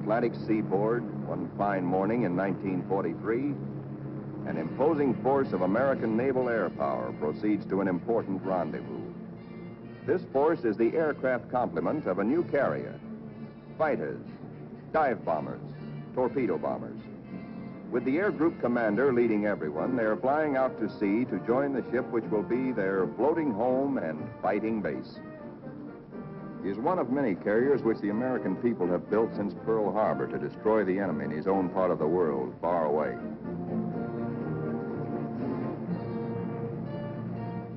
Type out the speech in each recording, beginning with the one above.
Atlantic seaboard, one fine morning in 1943, an imposing force of American naval air power proceeds to an important rendezvous. This force is the aircraft complement of a new carrier: fighters, dive bombers, torpedo bombers. With the air group commander leading everyone, they're flying out to sea to join the ship which will be their floating home and fighting base. He is one of many carriers which the American people have built since Pearl Harbor to destroy the enemy in his own part of the world, far away.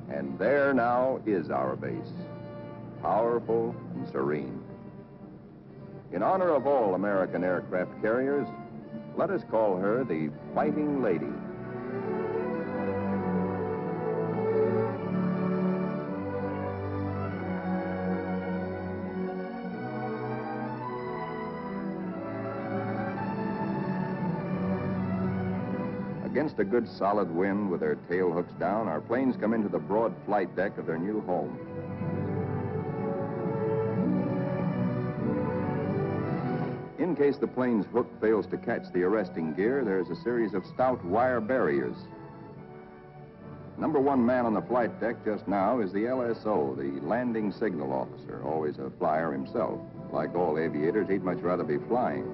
And there now is our base, powerful and serene. In honor of all American aircraft carriers, let us call her the Fighting Lady. Against a good solid wind with their tail hooks down, our planes come into the broad flight deck of their new home. In case the plane's hook fails to catch the arresting gear, there's a series of stout wire barriers. Number one man on the flight deck just now is the LSO, the landing signal officer, always a flyer himself. Like all aviators, he'd much rather be flying.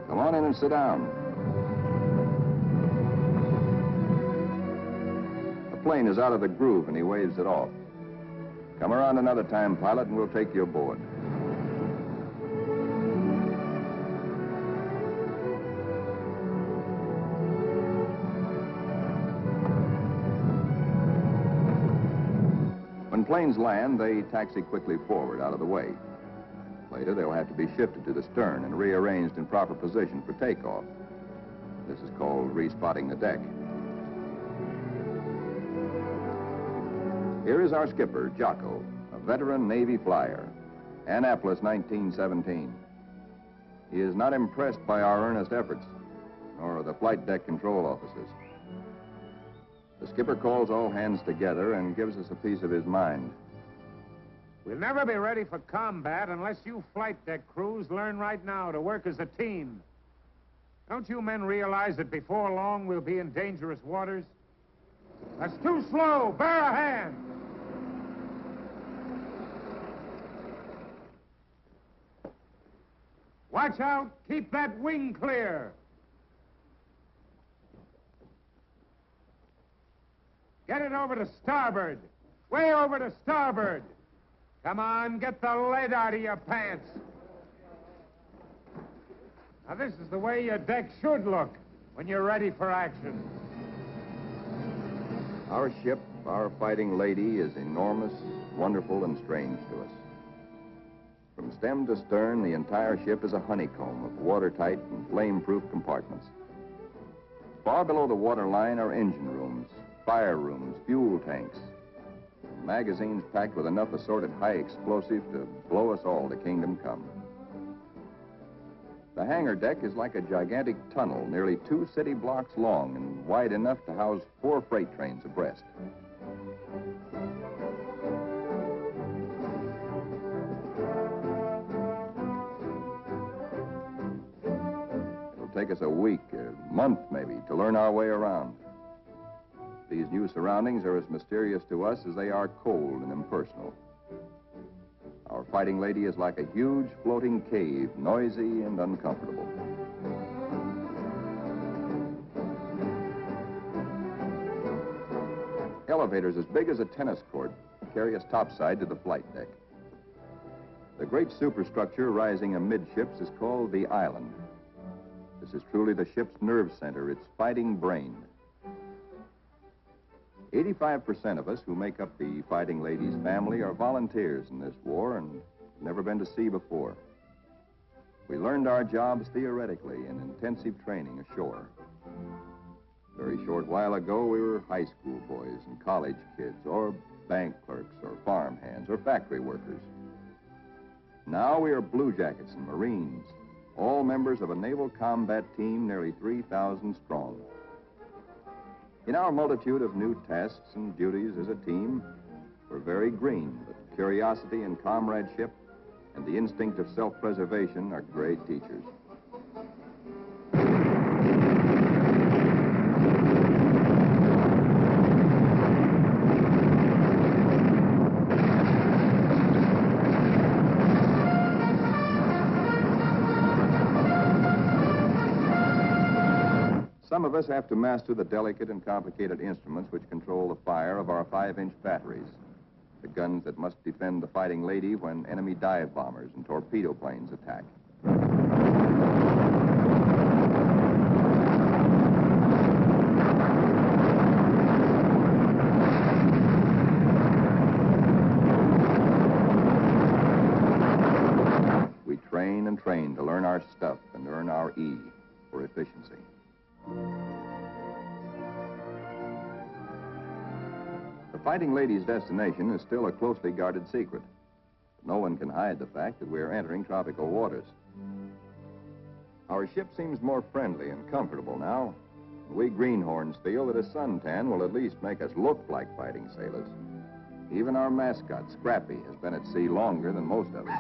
Come on in and sit down. The plane is out of the groove and he waves it off. Come around another time, pilot, and we'll take you aboard. When planes land, they taxi quickly forward out of the way. Later, they'll have to be shifted to the stern and rearranged in proper position for takeoff. This is called respotting the deck. Here is our skipper, Jocko, a veteran Navy flyer. Annapolis, 1917. He is not impressed by our earnest efforts, nor the flight deck control officers. The skipper calls all hands together and gives us a piece of his mind. We'll never be ready for combat unless you flight deck crews learn right now to work as a team. Don't you men realize that before long we'll be in dangerous waters? That's too slow. Bear a hand. Watch out. Keep that wing clear. Get it over to starboard. Way over to starboard. Come on, get the lead out of your pants. Now, this is the way your deck should look when you're ready for action. Our ship, our Fighting Lady, is enormous, wonderful, and strange to us. From stem to stern, the entire ship is a honeycomb of watertight and flame-proof compartments. Far below the waterline are engine rooms, fire rooms, fuel tanks, and magazines packed with enough assorted high explosive to blow us all to kingdom come. The hangar deck is like a gigantic tunnel, nearly 2 city blocks long and wide enough to house 4 freight trains abreast. It'll take us a week, a month maybe, to learn our way around. These new surroundings are as mysterious to us as they are cold and impersonal. Our Fighting Lady is like a huge floating cave, noisy and uncomfortable. Elevators as big as a tennis court carry us topside to the flight deck. The great superstructure rising amidships is called the island. This is truly the ship's nerve center, its fighting brain. 85% of us who make up the Fighting Lady's family are volunteers in this war and have never been to sea before. We learned our jobs theoretically in intensive training ashore. A very short while ago, we were high school boys and college kids, or bank clerks, or farm hands, or factory workers. Now we are blue jackets and Marines, all members of a naval combat team nearly 3,000 strong. In our multitude of new tasks and duties as a team, we're very green, but curiosity and comradeship, and the instinct of self-preservation are great teachers. Some of us have to master the delicate and complicated instruments which control the fire of our 5-inch batteries, the guns that must defend the Fighting Lady when enemy dive bombers and torpedo planes attack. We train and train to learn our stuff and earn our E for efficiency. The Fighting Lady's destination is still a closely guarded secret. No one can hide the fact that we are entering tropical waters. Our ship seems more friendly and comfortable now. We greenhorns feel that a suntan will at least make us look like fighting sailors. Even our mascot, Scrappy, has been at sea longer than most of us.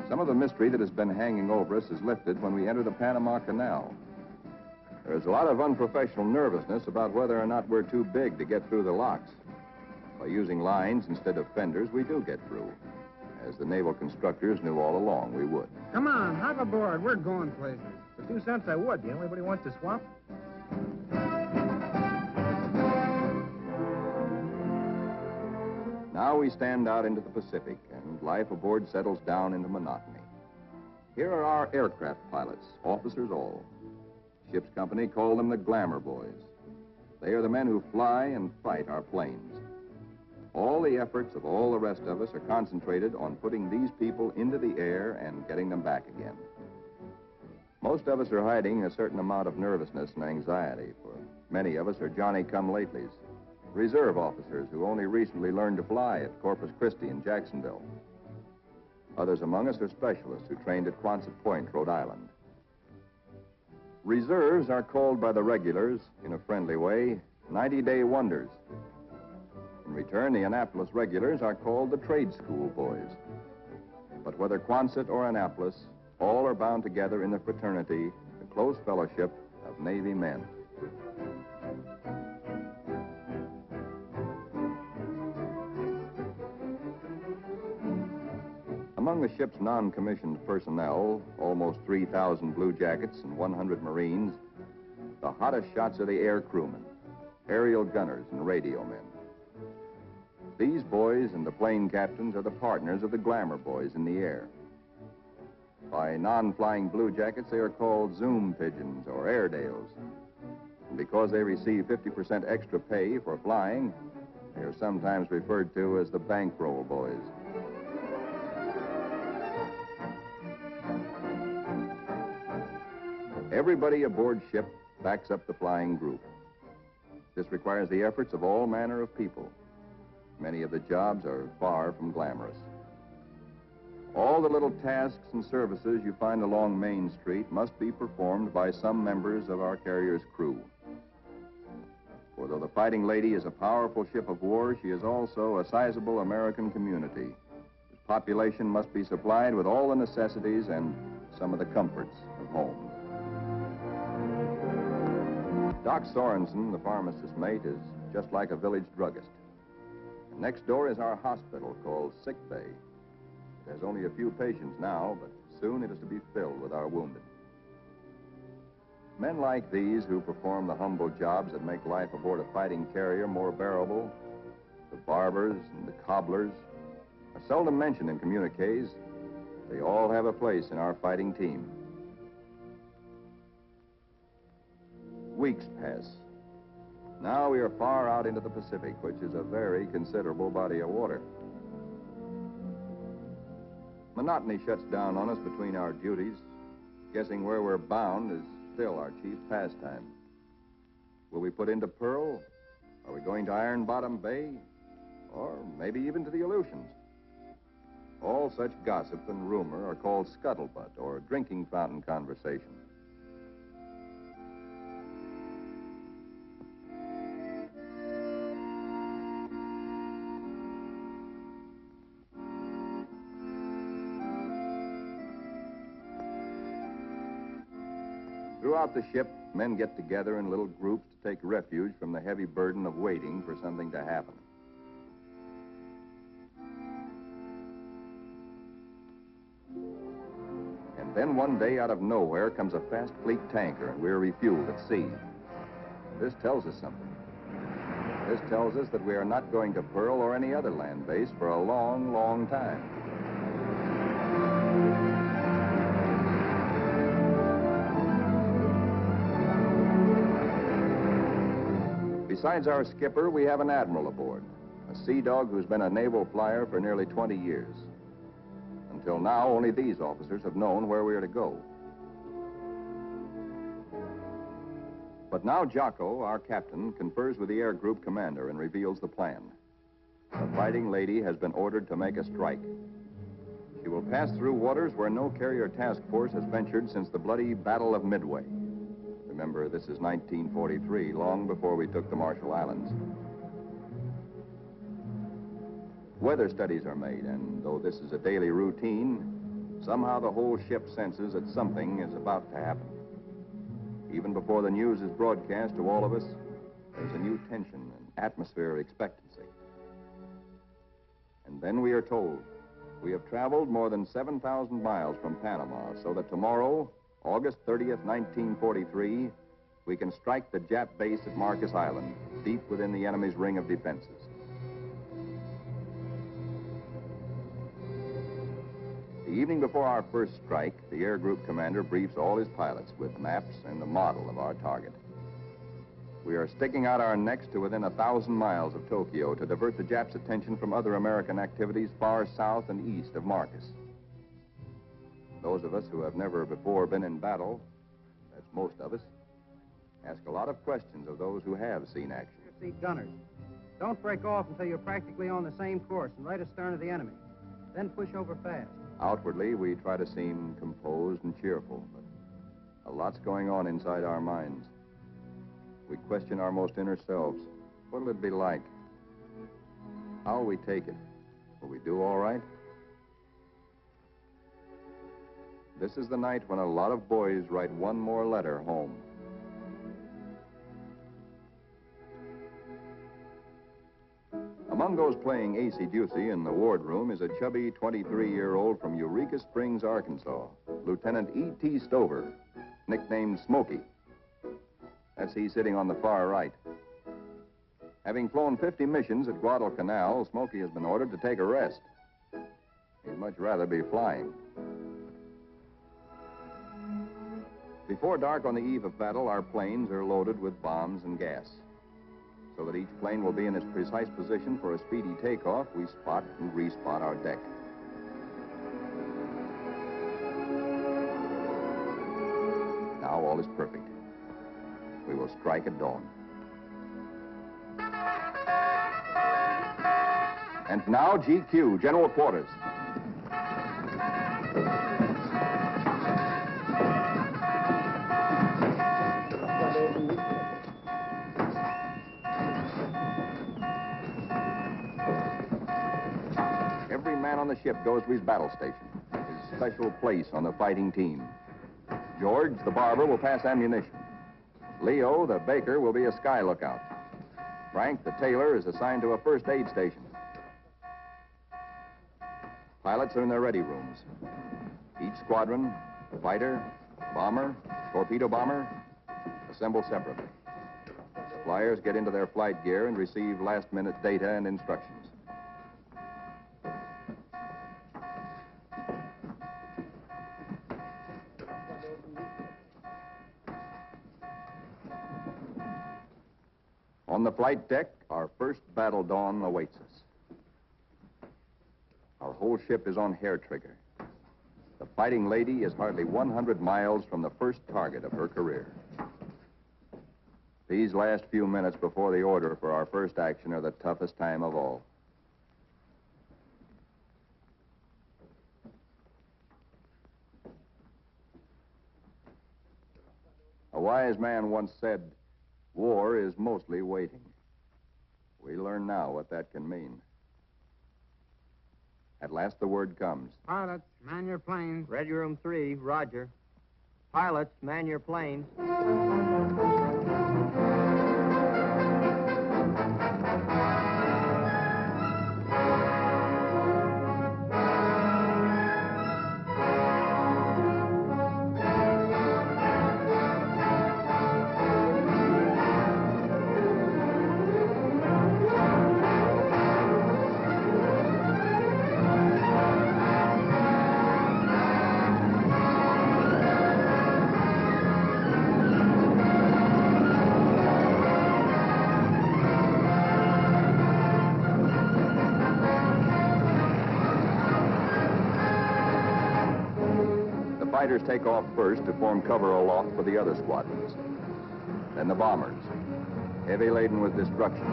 Some of the mystery that has been hanging over us is lifted when we enter the Panama Canal. There's a lot of unprofessional nervousness about whether or not we're too big to get through the locks. By using lines instead of fenders, we do get through, as the naval constructors knew all along we would. Come on, hop aboard. We're going places. For 2 cents, I would. Do anybody want to swap? Now we stand out into the Pacific, and life aboard settles down into monotony. Here are our aircraft pilots, officers all. Ship's company call them the glamour boys. They are the men who fly and fight our planes. All the efforts of all the rest of us are concentrated on putting these people into the air and getting them back again. Most of us are hiding a certain amount of nervousness and anxiety, for many of us are Johnny-come-latelys, reserve officers who only recently learned to fly at Corpus Christi and Jacksonville. Others among us are specialists who trained at Quonset Point, Rhode Island. Reserves are called by the regulars, in a friendly way, 90-day wonders. In return, the Annapolis regulars are called the trade school boys. But whether Quonset or Annapolis, all are bound together in the fraternity, the close fellowship of Navy men. Among the ship's non-commissioned personnel, almost 3,000 blue jackets and 100 Marines, the hottest shots are the air crewmen, aerial gunners, and radio men. These boys and the plane captains are the partners of the glamour boys in the air. By non-flying blue jackets, they are called Zoom pigeons or Airedales. And because they receive 50% extra pay for flying, they are sometimes referred to as the bankroll boys. Everybody aboard ship backs up the flying group. This requires the efforts of all manner of people. Many of the jobs are far from glamorous. All the little tasks and services you find along Main Street must be performed by some members of our carrier's crew. For though the Fighting Lady is a powerful ship of war, she is also a sizable American community, whose population must be supplied with all the necessities and some of the comforts of home. Doc Sorensen, the pharmacist's mate, is just like a village druggist. And next door is our hospital called Sick Bay. It has only a few patients now, but soon it is to be filled with our wounded. Men like these who perform the humble jobs that make life aboard a fighting carrier more bearable, the barbers and the cobblers, are seldom mentioned in communiques. They all have a place in our fighting team. Weeks pass. Now we are far out into the Pacific, which is a very considerable body of water. Monotony shuts down on us between our duties. Guessing where we're bound is still our chief pastime. Will we put into Pearl? Are we going to Iron Bottom Bay? Or maybe even to the Aleutians? All such gossip and rumor are called scuttlebutt or drinking fountain conversation. Throughout the ship, men get together in little groups to take refuge from the heavy burden of waiting for something to happen. And then one day, out of nowhere, comes a fast fleet tanker, and we're refueled at sea. This tells us something. This tells us that we are not going to Pearl or any other land base for a long, long time. Besides our skipper, we have an admiral aboard, a sea dog who's been a naval flyer for nearly 20 years. Until now, only these officers have known where we are to go. But now Jocko, our captain, confers with the air group commander and reveals the plan. The Fighting Lady has been ordered to make a strike. She will pass through waters where no carrier task force has ventured since the bloody Battle of Midway. Remember, this is 1943, long before we took the Marshall Islands. Weather studies are made, and though this is a daily routine, somehow the whole ship senses that something is about to happen. Even before the news is broadcast to all of us, there's a new tension and atmosphere of expectancy. And then we are told we have traveled more than 7,000 miles from Panama, so that tomorrow, August 30th, 1943, we can strike the Jap base at Marcus Island, deep within the enemy's ring of defenses. The evening before our first strike, the air group commander briefs all his pilots with maps and the model of our target. We are sticking out our necks to within 1,000 miles of Tokyo to divert the Japs' attention from other American activities far south and east of Marcus. Those of us who have never before been in battle, that's most of us, ask a lot of questions of those who have seen action. See gunners. Don't break off until you're practically on the same course and right astern of the enemy. Then push over fast. Outwardly, we try to seem composed and cheerful, but a lot's going on inside our minds. We question our most inner selves. What'll it be like? How'll we take it? Will we do all right? This is the night when a lot of boys write one more letter home. Among those playing acey-deucey in the wardroom is a chubby 23-year-old from Eureka Springs, Arkansas, Lieutenant E.T. Stover, nicknamed Smokey. That's he sitting on the far right. Having flown 50 missions at Guadalcanal, Smokey has been ordered to take a rest. He'd much rather be flying. Before dark on the eve of battle, our planes are loaded with bombs and gas. So that each plane will be in its precise position for a speedy takeoff, we spot and respot our deck. Now all is perfect. We will strike at dawn. And now GQ, General Quarters. Every man on the ship goes to his battle station, his special place on the fighting team. George, the barber, will pass ammunition. Leo, the baker, will be a sky lookout. Frank, the tailor, is assigned to a first aid station. Pilots are in their ready rooms. Each squadron, fighter, bomber, torpedo bomber, assemble separately. Flyers get into their flight gear and receive last-minute data and instructions. On the flight deck, our first battle dawn awaits us. Our whole ship is on hair trigger. The Fighting Lady is hardly 100 miles from the first target of her career. These last few minutes before the order for our first action are the toughest time of all. A wise man once said, "War is mostly waiting." We learn now what that can mean. At last the word comes. Pilots, man your plane. Ready room 3, roger. Pilots, man your planes. The fighters take off first to form cover aloft for the other squadrons. Then the bombers, heavy laden with destruction.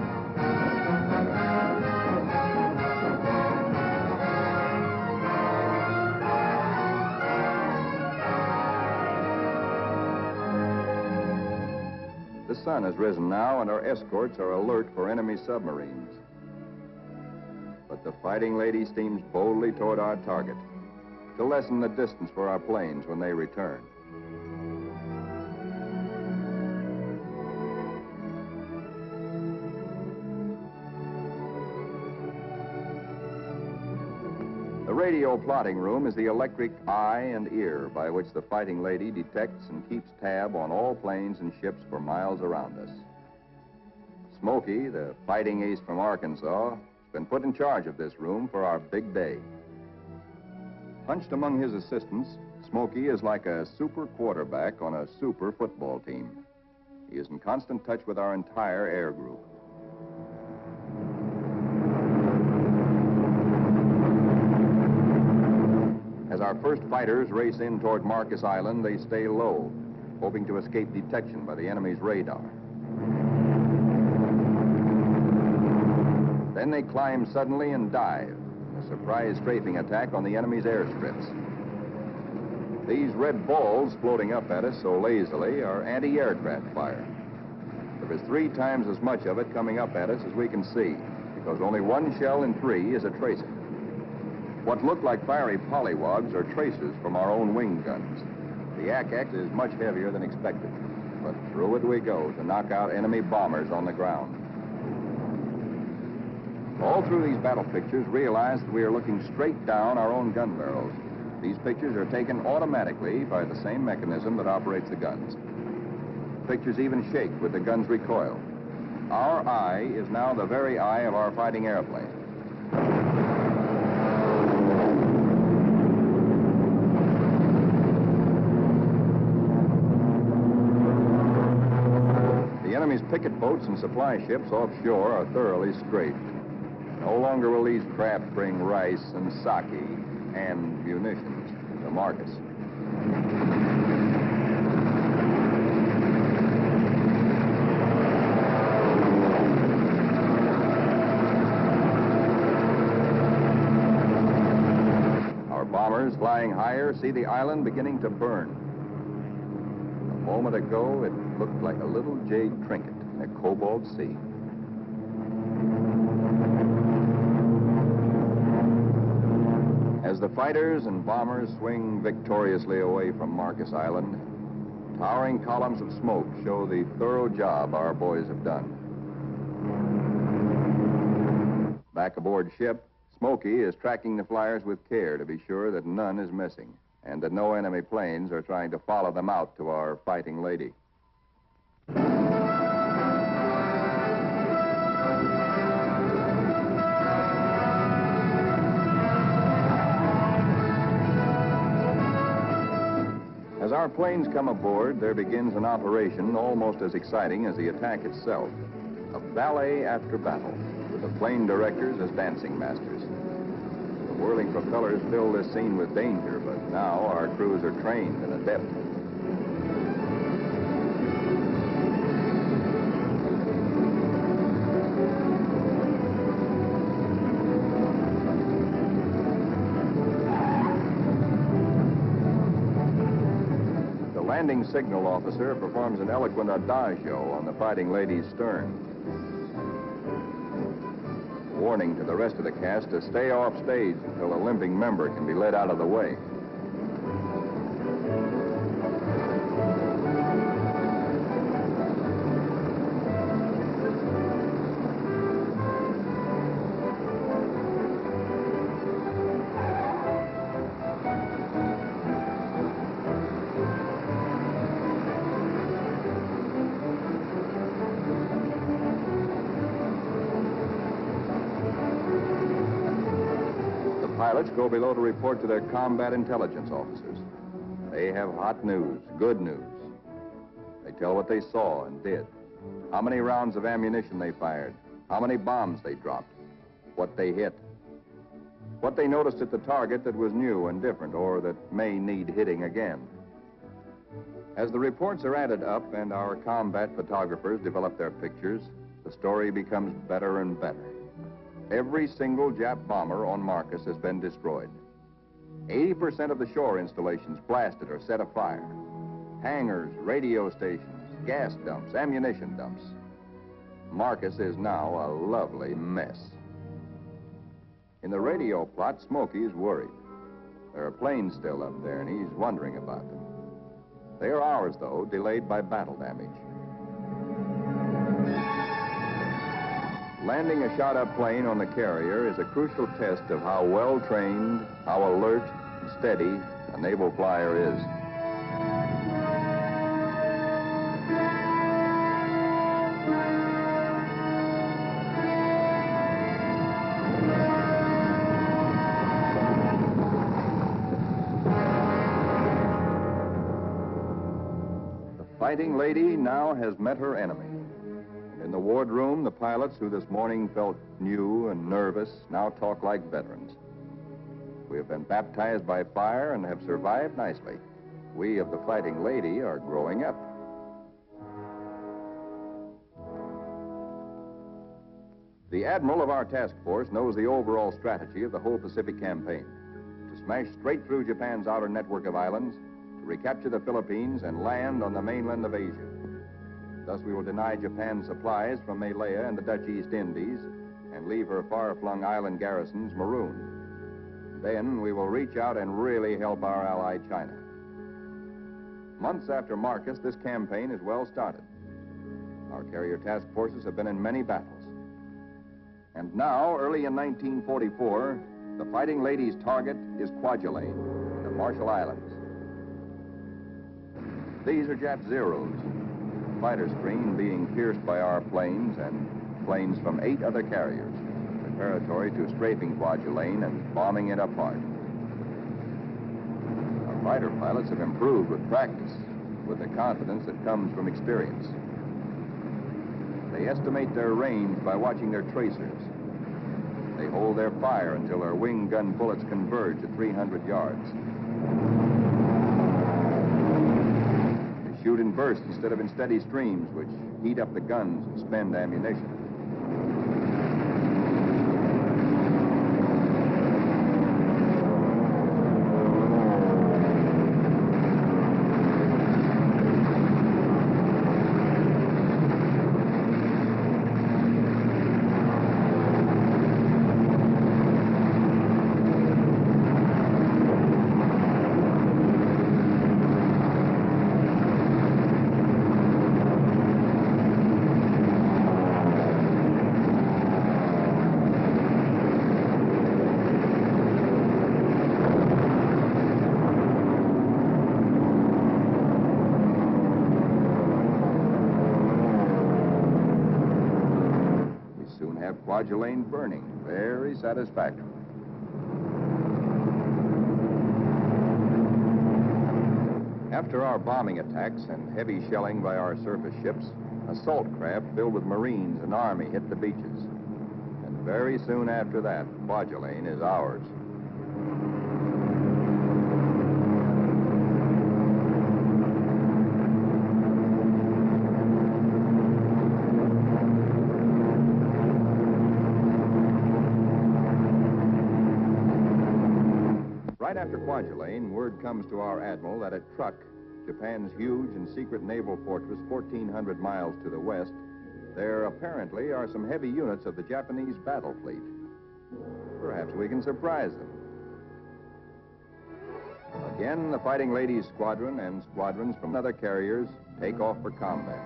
The sun has risen now, and our escorts are alert for enemy submarines. But the Fighting Lady steams boldly toward our target to lessen the distance for our planes when they return. The radio plotting room is the electric eye and ear by which the Fighting Lady detects and keeps tab on all planes and ships for miles around us. Smokey, the fighting ace from Arkansas, has been put in charge of this room for our big day. Hunched among his assistants, Smokey is like a super quarterback on a super football team. He is in constant touch with our entire air group. As our first fighters race in toward Marcus Island, they stay low, hoping to escape detection by the enemy's radar. Then they climb suddenly and dive. A surprise strafing attack on the enemy's airstrips. These red balls floating up at us so lazily are anti-aircraft fire. There is 3 times as much of it coming up at us as we can see, because only 1 shell in 3 is a tracer. What look like fiery pollywogs are tracers from our own wing guns. The Ack-Ack is much heavier than expected, but through it we go to knock out enemy bombers on the ground. All through these battle pictures, realize that we are looking straight down our own gun barrels. These pictures are taken automatically by the same mechanism that operates the guns. Pictures even shake with the gun's recoil. Our eye is now the very eye of our fighting airplane. The enemy's picket boats and supply ships offshore are thoroughly strafed. No longer will these craft bring rice and sake and munitions to Marcus. Our bombers, flying higher, see the island beginning to burn. A moment ago, it looked like a little jade trinket in a cobalt sea. As the fighters and bombers swing victoriously away from Marcus Island, towering columns of smoke show the thorough job our boys have done. Back aboard ship, Smokey is tracking the flyers with care to be sure that none is missing and that no enemy planes are trying to follow them out to our Fighting Lady. As our planes come aboard, there begins an operation almost as exciting as the attack itself. A ballet after battle, with the plane directors as dancing masters. The whirling propellers fill this scene with danger, but now our crews are trained and adept. Landing signal officer performs an eloquent adagio on the Fighting Lady's stern. Warning to the rest of the cast to stay off stage until a limping member can be led out of the way. pilots go below to report to their combat intelligence officers. They have hot news, good news. They tell what they saw and did, how many rounds of ammunition they fired, how many bombs they dropped, what they hit, what they noticed at the target that was new and different or that may need hitting again. As the reports are added up and our combat photographers develop their pictures, the story becomes better and better. Every single Jap bomber on Marcus has been destroyed. 80% of the shore installations blasted or set afire. Hangars, radio stations, gas dumps, ammunition dumps. Marcus is now a lovely mess. In the radio plot, Smokey's worried. There are planes still up there, and he's wondering about them. They are ours, though, delayed by battle damage. Landing a shot-up plane on the carrier is a crucial test of how well-trained, how alert and steady a naval flyer is. The Fighting Lady now has met her enemy. In the wardroom, the pilots who this morning felt new and nervous now talk like veterans. We have been baptized by fire and have survived nicely. We of the Fighting Lady are growing up. The admiral of our task force knows the overall strategy of the whole Pacific campaign. To smash straight through Japan's outer network of islands, to recapture the Philippines and land on the mainland of Asia. Thus, we will deny Japan supplies from Malaya and the Dutch East Indies and leave her far-flung island garrisons marooned. Then we will reach out and really help our ally, China. Months after Marcus, this campaign is well started. Our carrier task forces have been in many battles. And now, early in 1944, the Fighting Lady's target is Kwajalein, the Marshall Islands. These are Jap Zeros. Fighter screen being pierced by our planes and planes from 8 other carriers, preparatory to strafing Kwajalein and bombing it apart. Our fighter pilots have improved with practice, with the confidence that comes from experience. They estimate their range by watching their tracers. They hold their fire until their wing gun bullets converge at 300 yards. Shoot in bursts instead of in steady streams, which heat up the guns and spend ammunition. Kwajalein burning, very satisfactory. After our bombing attacks and heavy shelling by our surface ships, assault craft filled with Marines and Army hit the beaches. And very soon after that, Kwajalein is ours. Right after Kwajalein, word comes to our admiral that at Truk, Japan's huge and secret naval fortress 1,400 miles to the west, there apparently are some heavy units of the Japanese battle fleet. Perhaps we can surprise them. Again, the Fighting Lady's squadron and squadrons from other carriers take off for combat.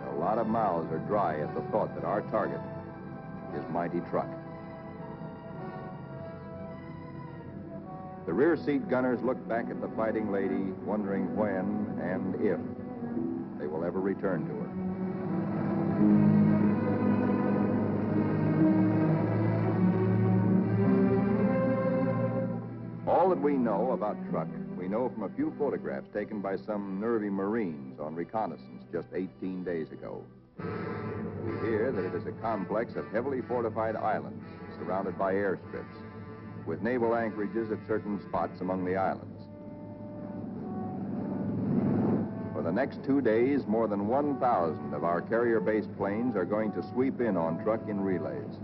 A lot of mouths are dry at the thought that our target is mighty Truk. The rear seat gunners look back at the Fighting Lady, wondering when and if they will ever return to her. that we know about Truck, we know from a few photographs taken by some nervy Marines on reconnaissance just 18 days ago. We hear that it is a complex of heavily fortified islands surrounded by airstrips, with naval anchorages at certain spots among the islands. For the next 2 days, more than 1,000 of our carrier-based planes are going to sweep in on Truck in relays.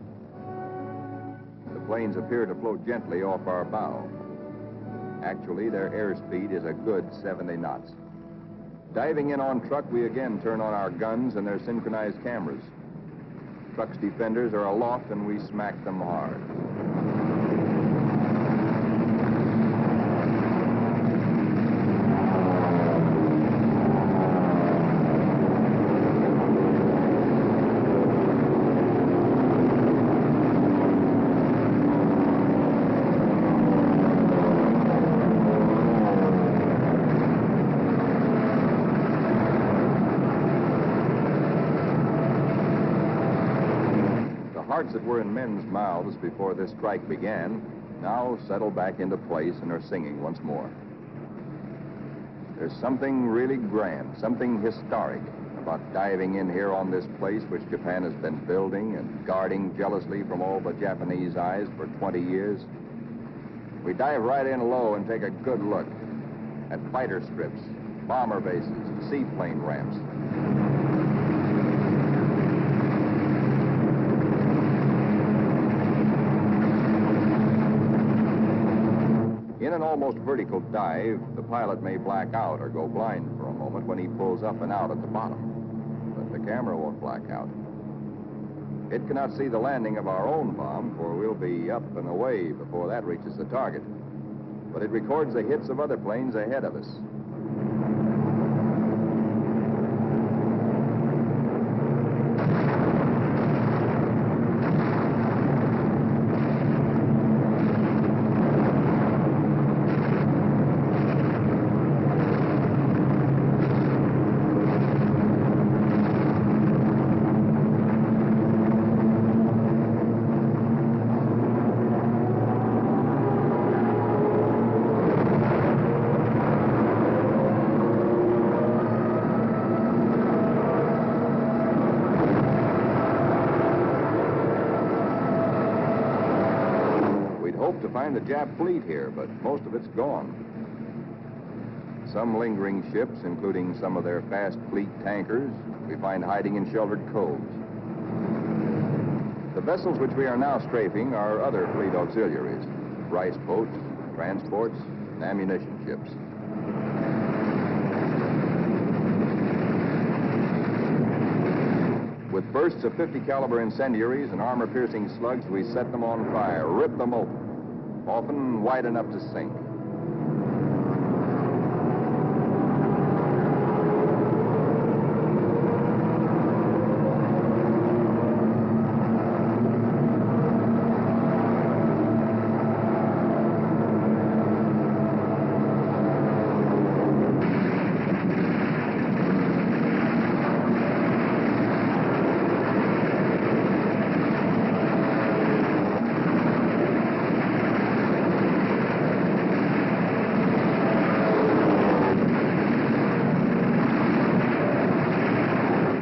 The planes appear to float gently off our bow. Actually, their airspeed is a good 70 knots. Diving in on Truck, we again turn on our guns and their synchronized cameras. Truck's defenders are aloft and we smack them hard. Hearts that were in men's mouths before this strike began now settle back into place and are singing once more. There's something really grand, something historic about diving in here on this place which Japan has been building and guarding jealously from all but Japanese eyes for 20 years. We dive right in low and take a good look at fighter strips, bomber bases, seaplane ramps. In an almost vertical dive, the pilot may black out or go blind for a moment when he pulls up and out at the bottom. But the camera won't black out. It cannot see the landing of our own bomb, for we'll be up and away before that reaches the target. But it records the hits of other planes ahead of us. To find the Jap fleet here, but most of it's gone. Some lingering ships, including some of their fast fleet tankers, we find hiding in sheltered coves. The vessels which we are now strafing are other fleet auxiliaries, rice boats, transports, and ammunition ships. With bursts of 50 caliber incendiaries and armor-piercing slugs, we set them on fire, rip them open, often wide enough to sink.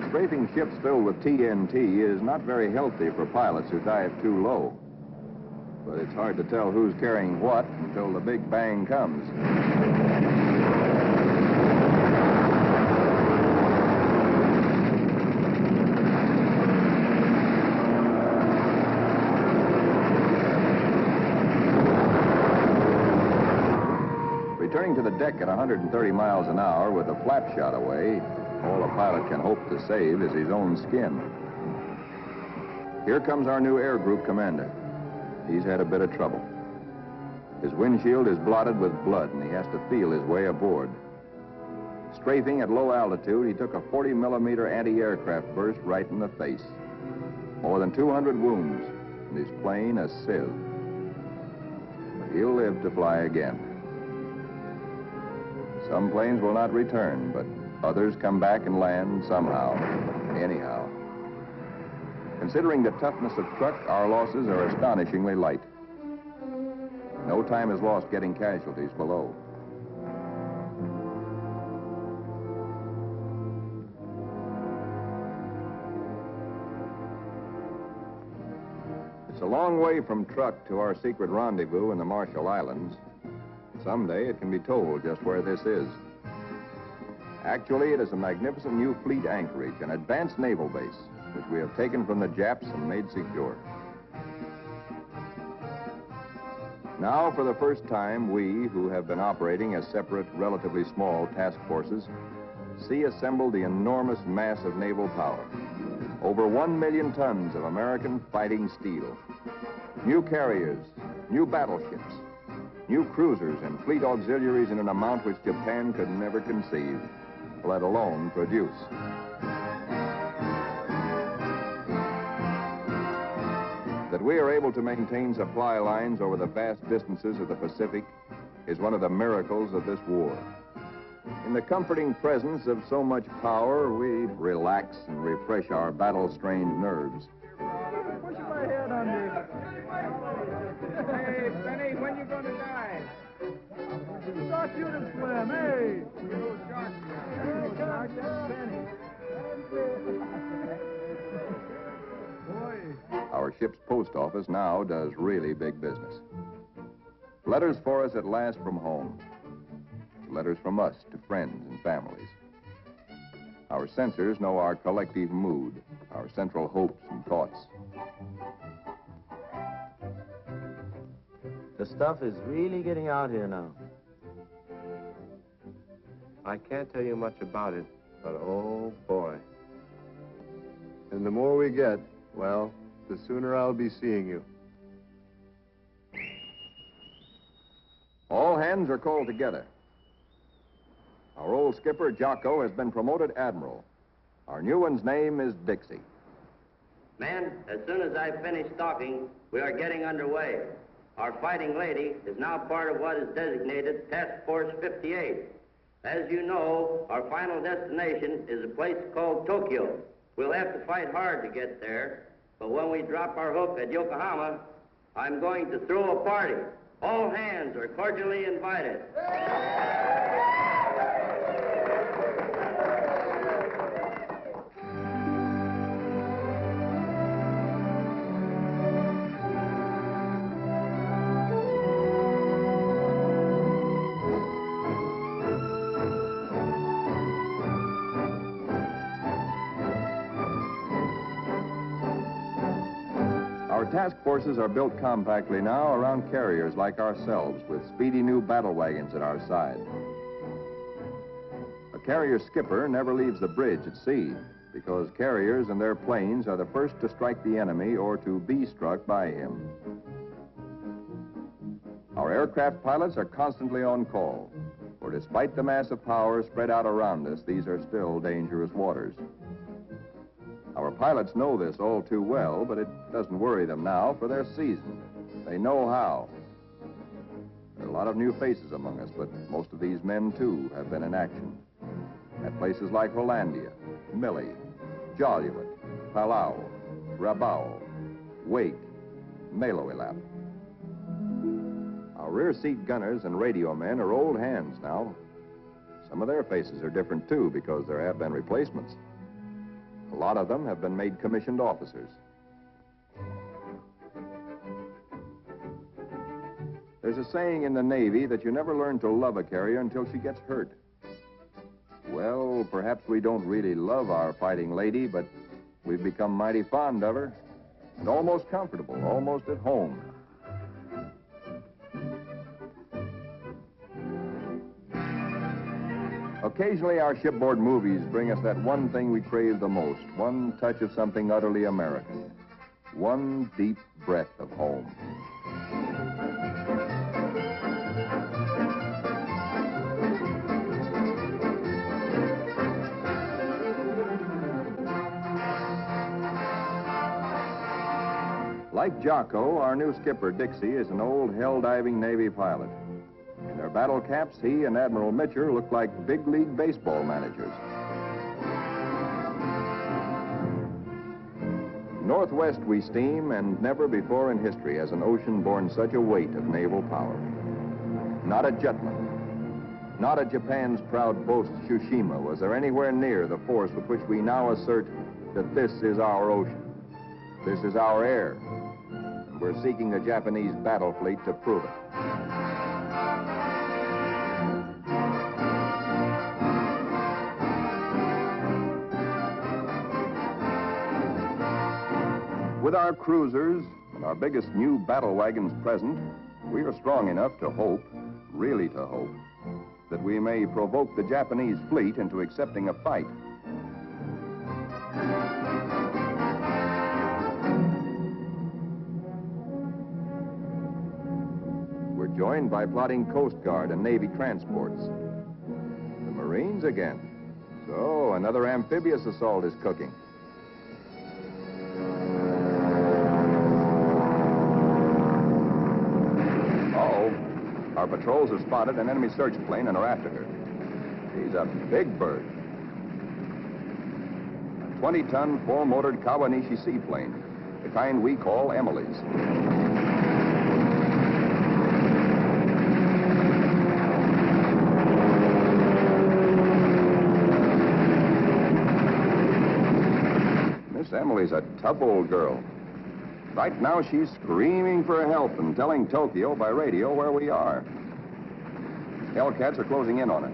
Strafing ships filled with TNT is not very healthy for pilots who dive too low. But it's hard to tell who's carrying what until the big bang comes. Returning to the deck at 130 miles an hour with a flap shot away, all a pilot can hope to save is his own skin. Here comes our new air group commander. He's had a bit of trouble. His windshield is blotted with blood, and he has to feel his way aboard. Strafing at low altitude, he took a 40-millimeter anti-aircraft burst right in the face. More than 200 wounds, and his plane a sieve. But he'll live to fly again. Some planes will not return, but others come back and land somehow, anyhow. Considering the toughness of Truck, our losses are astonishingly light. No time is lost getting casualties below. It's a long way from Truk to our secret rendezvous in the Marshall Islands. Someday it can be told just where this is. Actually, it is a magnificent new fleet anchorage, an advanced naval base, which we have taken from the Japs and made secure. Now, for the first time, we, who have been operating as separate, relatively small task forces, see assembled the enormous mass of naval power. Over 1 million tons of American fighting steel. New carriers, new battleships, new cruisers and fleet auxiliaries in an amount which Japan could never conceive, let alone produce. That we are able to maintain supply lines over the vast distances of the Pacific is one of the miracles of this war. In the comforting presence of so much power, we relax and refresh our battle-strained nerves. Pushing my head under. Hey, Benny, when you going to die? Who taught you to swim? Hey! Our ship's post office now does really big business. Letters for us at last from home. Letters from us to friends and families. Our censors know our collective mood, our central hopes and thoughts. The stuff is really getting out here now. I can't tell you much about it, but oh boy. And the more we get, well, the sooner I'll be seeing you. All hands are called together. Our old skipper, Jocko, has been promoted admiral. Our new one's name is Dixie. Men, as soon as I finish talking, we are getting underway. Our Fighting Lady is now part of what is designated Task Force 58. As you know, our final destination is a place called Tokyo. We'll have to fight hard to get there, but when we drop our hook at Yokohama, I'm going to throw a party. All hands are cordially invited. Our task forces are built compactly now around carriers like ourselves with speedy new battle wagons at our side. A carrier skipper never leaves the bridge at sea because carriers and their planes are the first to strike the enemy or to be struck by him. Our aircraft pilots are constantly on call, for despite the mass of power spread out around us, these are still dangerous waters. Our pilots know this all too well, but it doesn't worry them now, for they're seasoned. They know how. There are a lot of new faces among us, but most of these men, too, have been in action. At places like Hollandia, Millie, Joliet, Palau, Rabaul, Wake, Meloilap. Our rear seat gunners and radio men are old hands now. Some of their faces are different, too, because there have been replacements. A lot of them have been made commissioned officers. There's a saying in the Navy that you never learn to love a carrier until she gets hurt. Well, perhaps we don't really love our Fighting Lady, but we've become mighty fond of her and almost comfortable, almost at home. Occasionally, our shipboard movies bring us that one thing we crave the most, one touch of something utterly American, one deep breath of home. Like Jocko, our new skipper, Dixie, is an old hell-diving Navy pilot. In their battle caps, he and Admiral Mitcher look like big league baseball managers. Northwest we steam, and never before in history has an ocean borne such a weight of naval power. Not a Jutland, not a Japan's proud boast, Tsushima, was there anywhere near the force with which we now assert that this is our ocean. This is our air. And we're seeking the Japanese battle fleet to prove it. With our cruisers and our biggest new battle wagons present, we are strong enough to hope, really to hope, that we may provoke the Japanese fleet into accepting a fight. We're joined by plotting Coast Guard and Navy transports. The Marines again. So, another amphibious assault is cooking. Our patrols have spotted an enemy search plane and are after her. She's a big bird. A 20-ton, four-motored Kawanishi seaplane, the kind we call Emily's. Miss Emily's a tough old girl. Right now, she's screaming for help and telling Tokyo by radio where we are. Hellcats are closing in on her.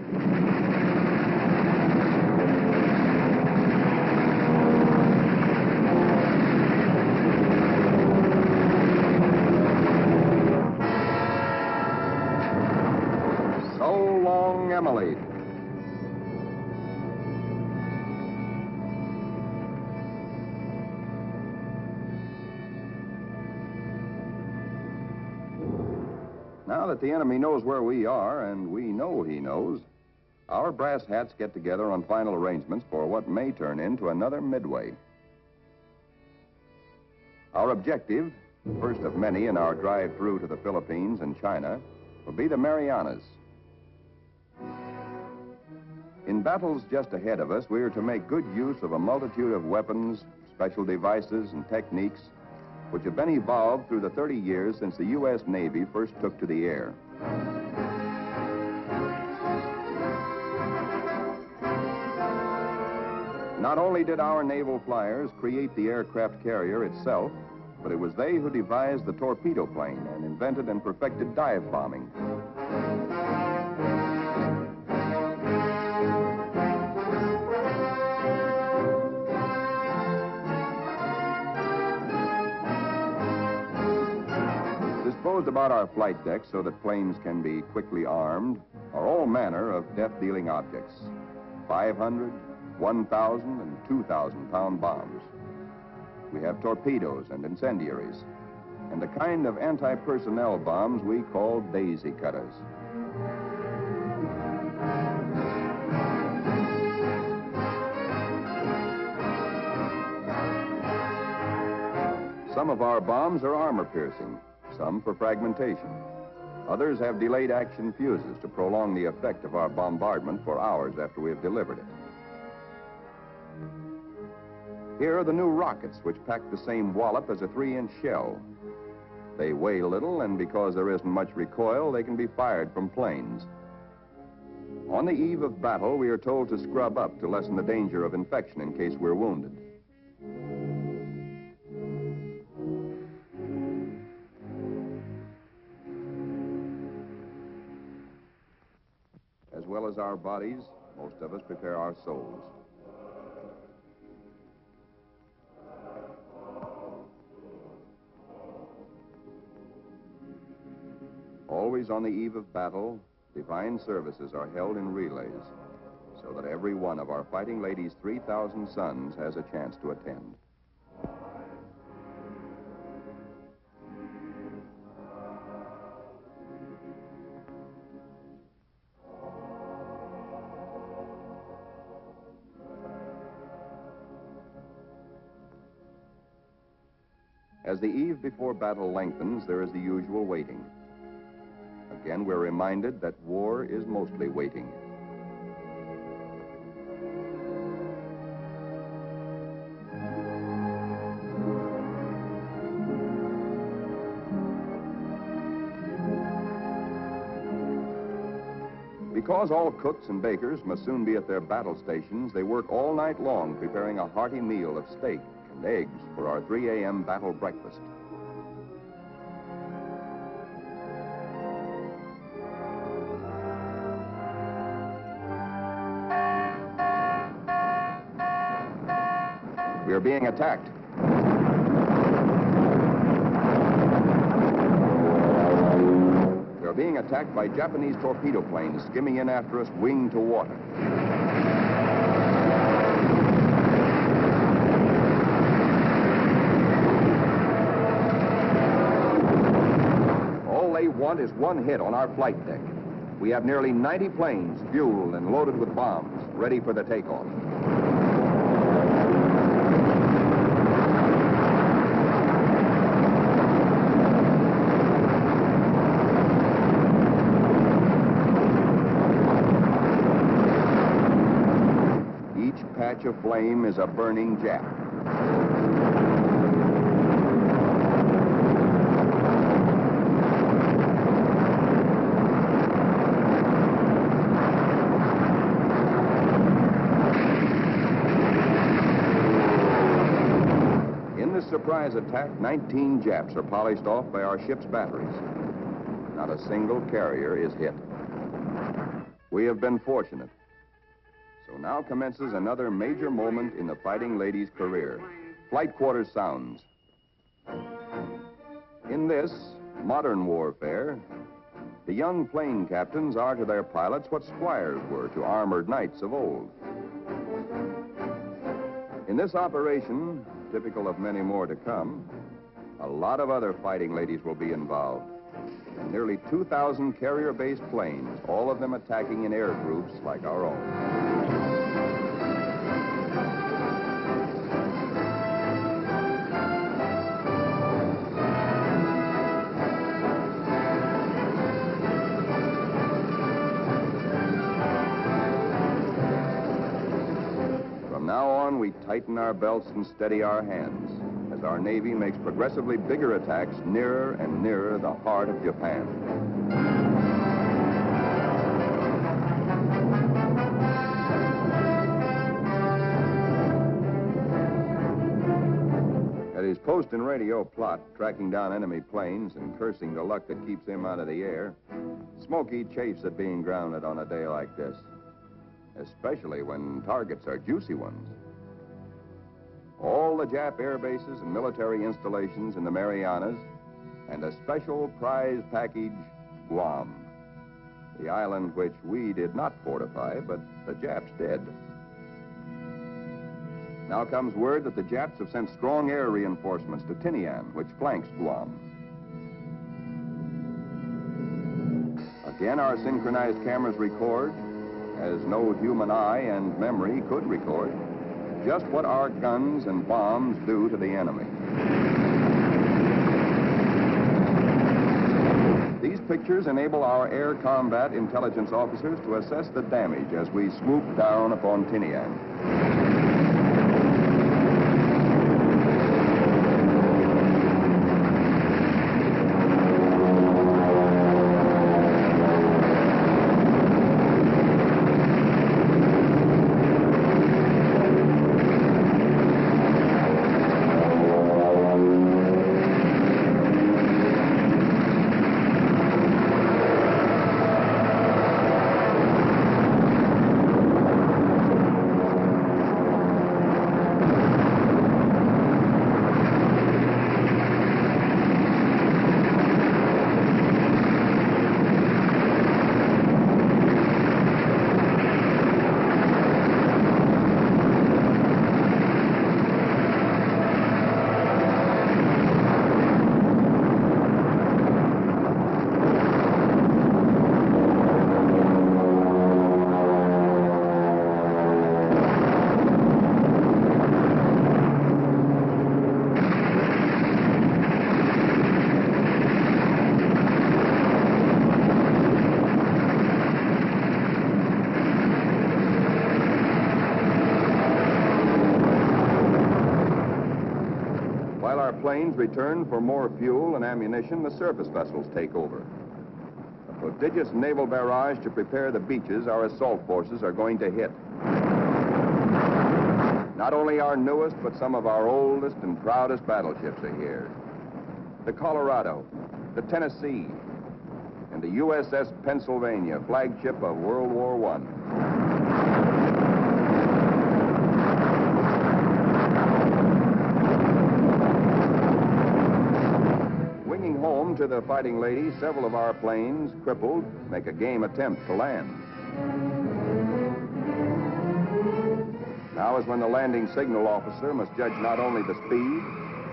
So long, Emily. Now that the enemy knows where we are, and we know he knows, our brass hats get together on final arrangements for what may turn into another Midway. Our objective, first of many in our drive through to the Philippines and China, will be the Marianas. In battles just ahead of us, we are to make good use of a multitude of weapons, special devices, and techniques which have been evolved through the 30 years since the U.S. Navy first took to the air. Not only did our naval flyers create the aircraft carrier itself, but it was they who devised the torpedo plane and invented and perfected dive bombing. Disposed about our flight decks so that planes can be quickly armed are all manner of death-dealing objects. 500, 1,000, and 2,000-pound bombs. We have torpedoes and incendiaries, and a kind of anti-personnel bombs we call daisy cutters. Some of our bombs are armor-piercing, some for fragmentation. Others have delayed action fuses to prolong the effect of our bombardment for hours after we have delivered it. Here are the new rockets, which pack the same wallop as a 3-inch shell. They weigh little, and because there isn't much recoil, they can be fired from planes. On the eve of battle, we are told to scrub up to lessen the danger of infection in case we're wounded. As well as our bodies, most of us prepare our souls. Always on the eve of battle, divine services are held in relays, so that every one of our Fighting Lady's 3,000 sons has a chance to attend. As the eve before battle lengthens, there is the usual waiting. Again, we're reminded that war is mostly waiting. Because all cooks and bakers must soon be at their battle stations, they work all night long preparing a hearty meal of steak and eggs for our 3 a.m. battle breakfast. We are being attacked. We are being attacked by Japanese torpedo planes skimming in after us, wing to water. All they want is one hit on our flight deck. We have nearly 90 planes fueled and loaded with bombs, ready for the takeoff. Patch of flame is a burning Jap. In this surprise attack, 19 Japs are polished off by our ship's batteries. Not a single carrier is hit. We have been fortunate. So now commences another major moment in the Fighting Lady's career. Flight quarters sounds. In this modern warfare, the young plane captains are to their pilots what squires were to armored knights of old. In this operation, typical of many more to come, a lot of other fighting ladies will be involved. And nearly 2,000 carrier-based planes, all of them attacking in air groups like our own. From now on, we tighten our belts and steady our hands as our Navy makes progressively bigger attacks nearer and nearer the heart of Japan. At his post and radio plot, tracking down enemy planes and cursing the luck that keeps him out of the air, Smokey chafes at being grounded on a day like this, especially when targets are juicy ones. All the Jap air bases and military installations in the Marianas, and a special prize package, Guam, the island which we did not fortify, but the Japs did. Now comes word that the Japs have sent strong air reinforcements to Tinian, which flanks Guam. Again, our synchronized cameras record, as no human eye and memory could record, just what our guns and bombs do to the enemy. These pictures enable our air combat intelligence officers to assess the damage as we swoop down upon Tinian. While our planes return for more fuel and ammunition, the surface vessels take over. The Prodigious naval barrage to prepare the beaches our assault forces are going to hit. Not only our newest, but some of our oldest and proudest battleships are here. The Colorado, the Tennessee, and the USS Pennsylvania, flagship of World War I. Winging home to the Fighting Lady, several of our planes, crippled, make a game attempt to land. Now is when the landing signal officer must judge not only the speed,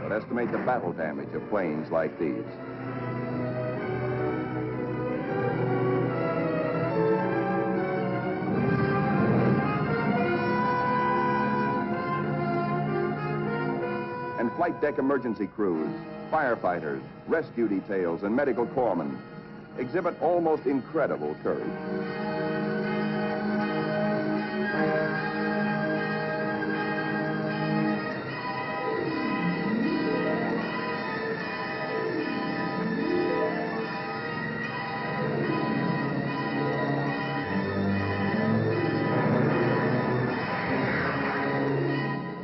but estimate the battle damage of planes like these. And flight deck emergency crews, firefighters, rescue details, and medical corpsmen exhibit almost incredible courage.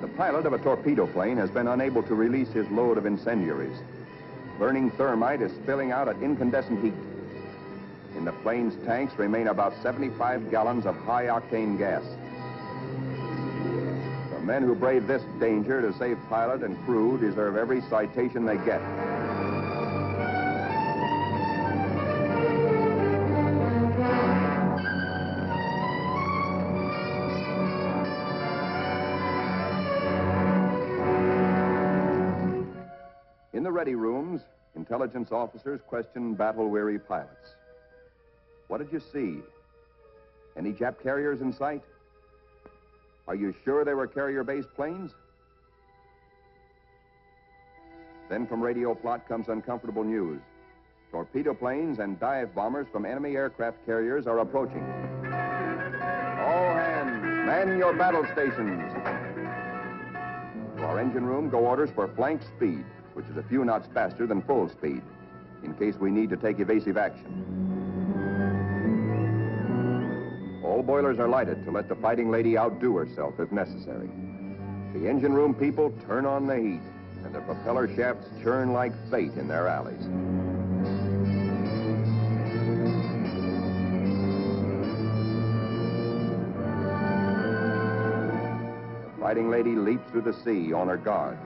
The pilot of a torpedo plane has been unable to release his load of incendiaries. Burning thermite is spilling out at incandescent heat. In the plane's tanks remain about 75 gallons of high-octane gas. The men who brave this danger to save pilot and crew deserve every citation they get. In the ready rooms, intelligence officers question battle-weary pilots. What did you see? Any Jap carriers in sight? Are you sure they were carrier-based planes? Then from radio plot comes uncomfortable news. Torpedo planes and dive bombers from enemy aircraft carriers are approaching. All hands, man your battle stations. To our engine room go orders for flank speed, which is a few knots faster than full speed, in case we need to take evasive action. All boilers are lighted to let the Fighting Lady outdo herself if necessary. The engine room people turn on the heat, and the propeller shafts churn like fate in their alleys. The Fighting Lady leaps through the sea on her guard.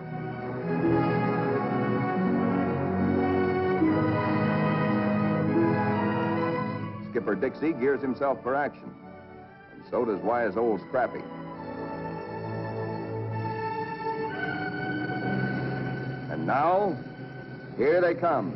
Skipper Dixie gears himself for action, and so does wise old Scrappy. And now, here they come.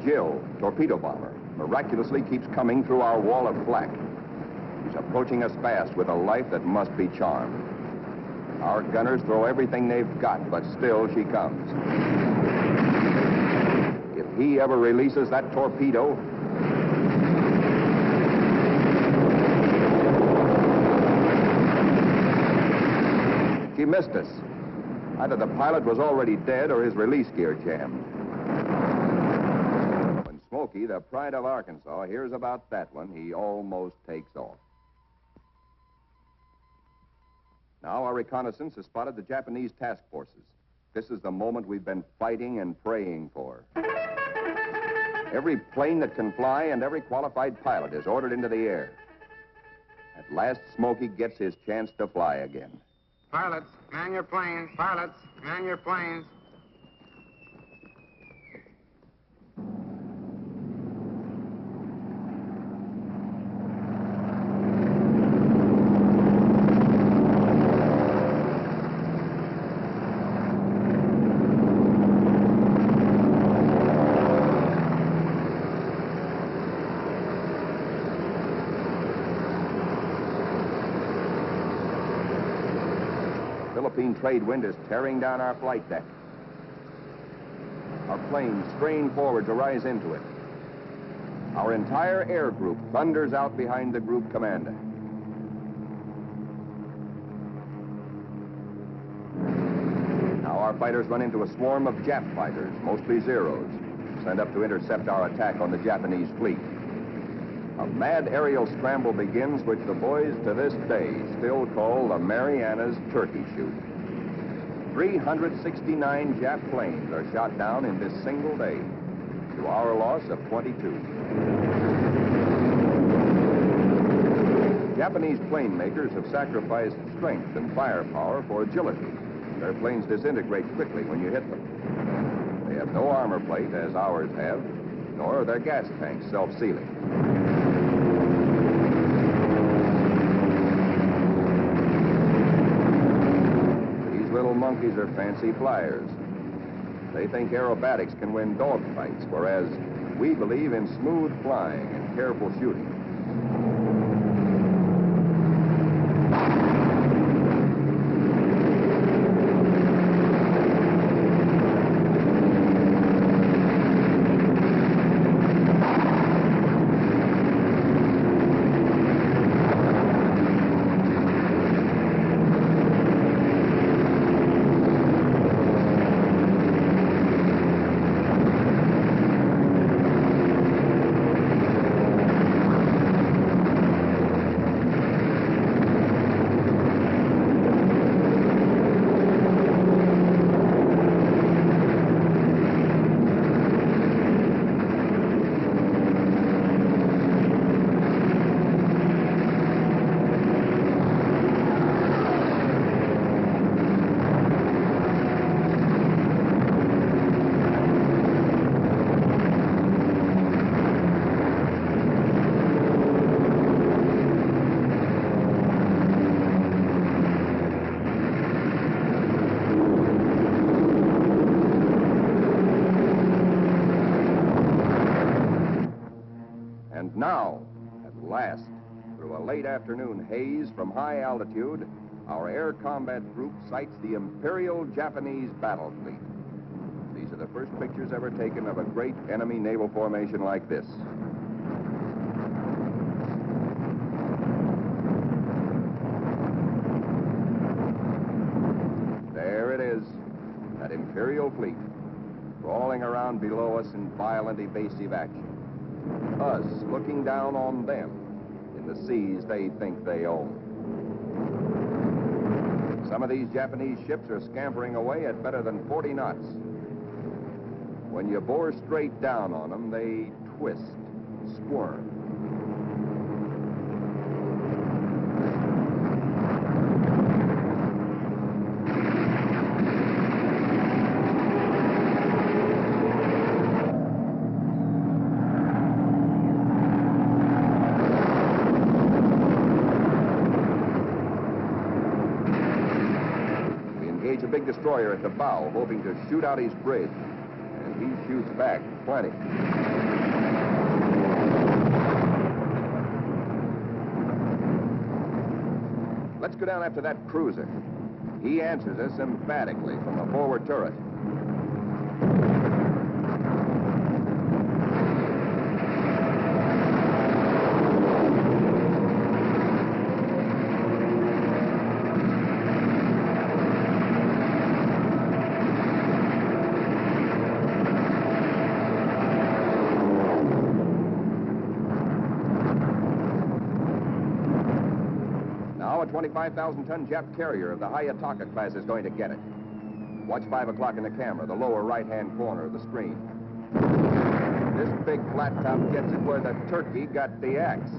Jill, torpedo bomber, miraculously keeps coming through our wall of flak. She's approaching us fast with a life that must be charmed. Our gunners throw everything they've got, but still she comes. If he ever releases that torpedo... She missed us. Either the pilot was already dead or his release gear jammed. Smokey, the pride of Arkansas, hears about that one, he almost takes off. Now our reconnaissance has spotted the Japanese task forces. This is the moment we've been fighting and praying for. Every plane that can fly and every qualified pilot is ordered into the air. At last, Smokey gets his chance to fly again. Pilots, man your planes. Pilots, man your planes. Philippine trade wind is tearing down our flight deck. Our planes strain forward to rise into it. Our entire air group thunders out behind the group commander. Now our fighters run into a swarm of Jap fighters, mostly Zeros, sent up to intercept our attack on the Japanese fleet. A mad aerial scramble begins, which the boys to this day still call the Marianas Turkey Shoot. 369 Jap planes are shot down in this single day, to our loss of 22. Japanese plane makers have sacrificed strength and firepower for agility. Their planes disintegrate quickly when you hit them. They have no armor plate, as ours have, nor are their gas tanks self-sealing. Little monkeys are fancy flyers. They think aerobatics can win dogfights, whereas we believe in smooth flying and careful shooting. Now, at last, through a late afternoon haze from high altitude, our air combat group sights the Imperial Japanese battle fleet. These are the first pictures ever taken of a great enemy naval formation like this. There it is, that Imperial fleet, crawling around below us in violent evasive action. Us looking down on them in the seas they think they own. Some of these Japanese ships are scampering away at better than 40 knots. When you bore straight down on them, they twist, squirm. A big destroyer at the bow, hoping to shoot out his bridge. And he shoots back plenty. Let's go down after that cruiser. He answers us emphatically from the forward turret. A 25,000-ton Jap carrier of the Hayataka class is going to get it. Watch 5 o'clock in the camera, the lower right-hand corner of the screen. This big flat top gets it where the turkey got the axe.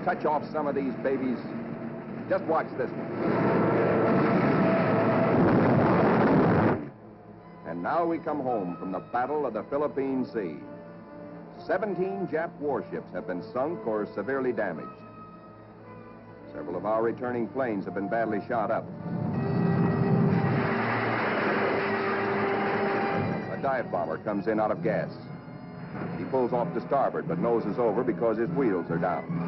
touch off some of these babies. Just watch this one. And now we come home from the Battle of the Philippine Sea. 17 Jap warships have been sunk or severely damaged. Several of our returning planes have been badly shot up. A dive bomber comes in out of gas. He pulls off to starboard, but noses over because his wheels are down.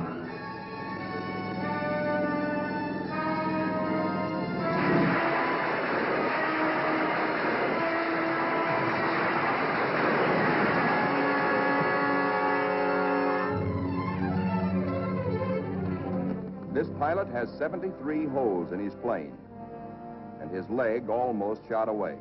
This pilot has 73 holes in his plane, and his leg almost shot away.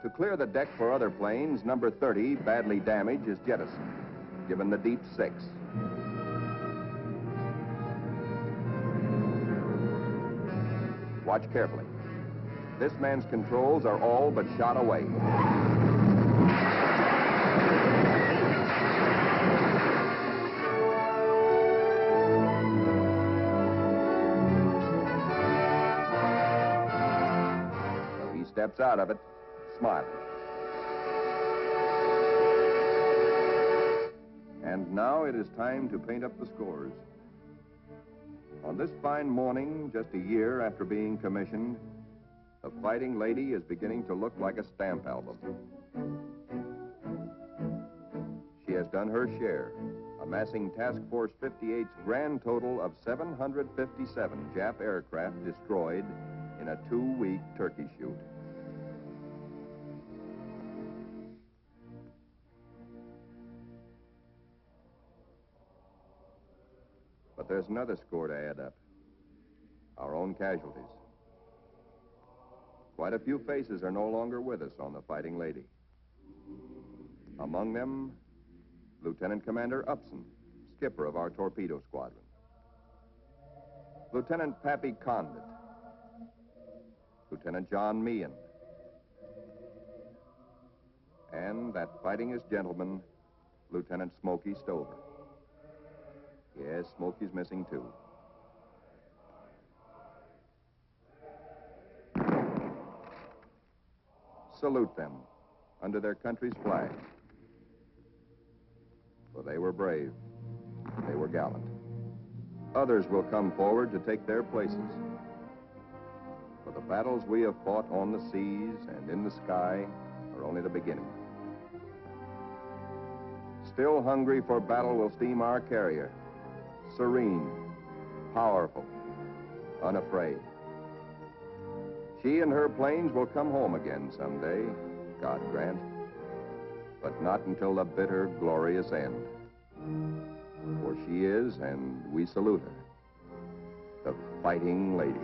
To clear the deck for other planes, number 30, badly damaged, is jettisoned, given the deep 6. Watch carefully. This man's controls are all but shot away. He steps out of it, smiling. And now it is time to paint up the scores. On this fine morning, just a year after being commissioned, the Fighting Lady is beginning to look like a stamp album. She has done her share, amassing Task Force 58's grand total of 757 Jap aircraft destroyed in a 2-week turkey shoot. But there's another score to add up. Our own casualties. Quite a few faces are no longer with us on the Fighting Lady. Among them, Lieutenant Commander Upson, skipper of our torpedo squadron. Lieutenant Pappy Condit. Lieutenant John Meehan. And that fightingest gentleman, Lieutenant Smokey Stover. Yes, Smokey's missing too. Salute them under their country's flag. For they were brave. They were gallant. Others will come forward to take their places. For the battles we have fought on the seas and in the sky are only the beginning. Still hungry for battle will steam our carrier. Serene, powerful, unafraid. She and her planes will come home again someday, God grant, but not until the bitter, glorious end. For she is, and we salute her, the Fighting Lady.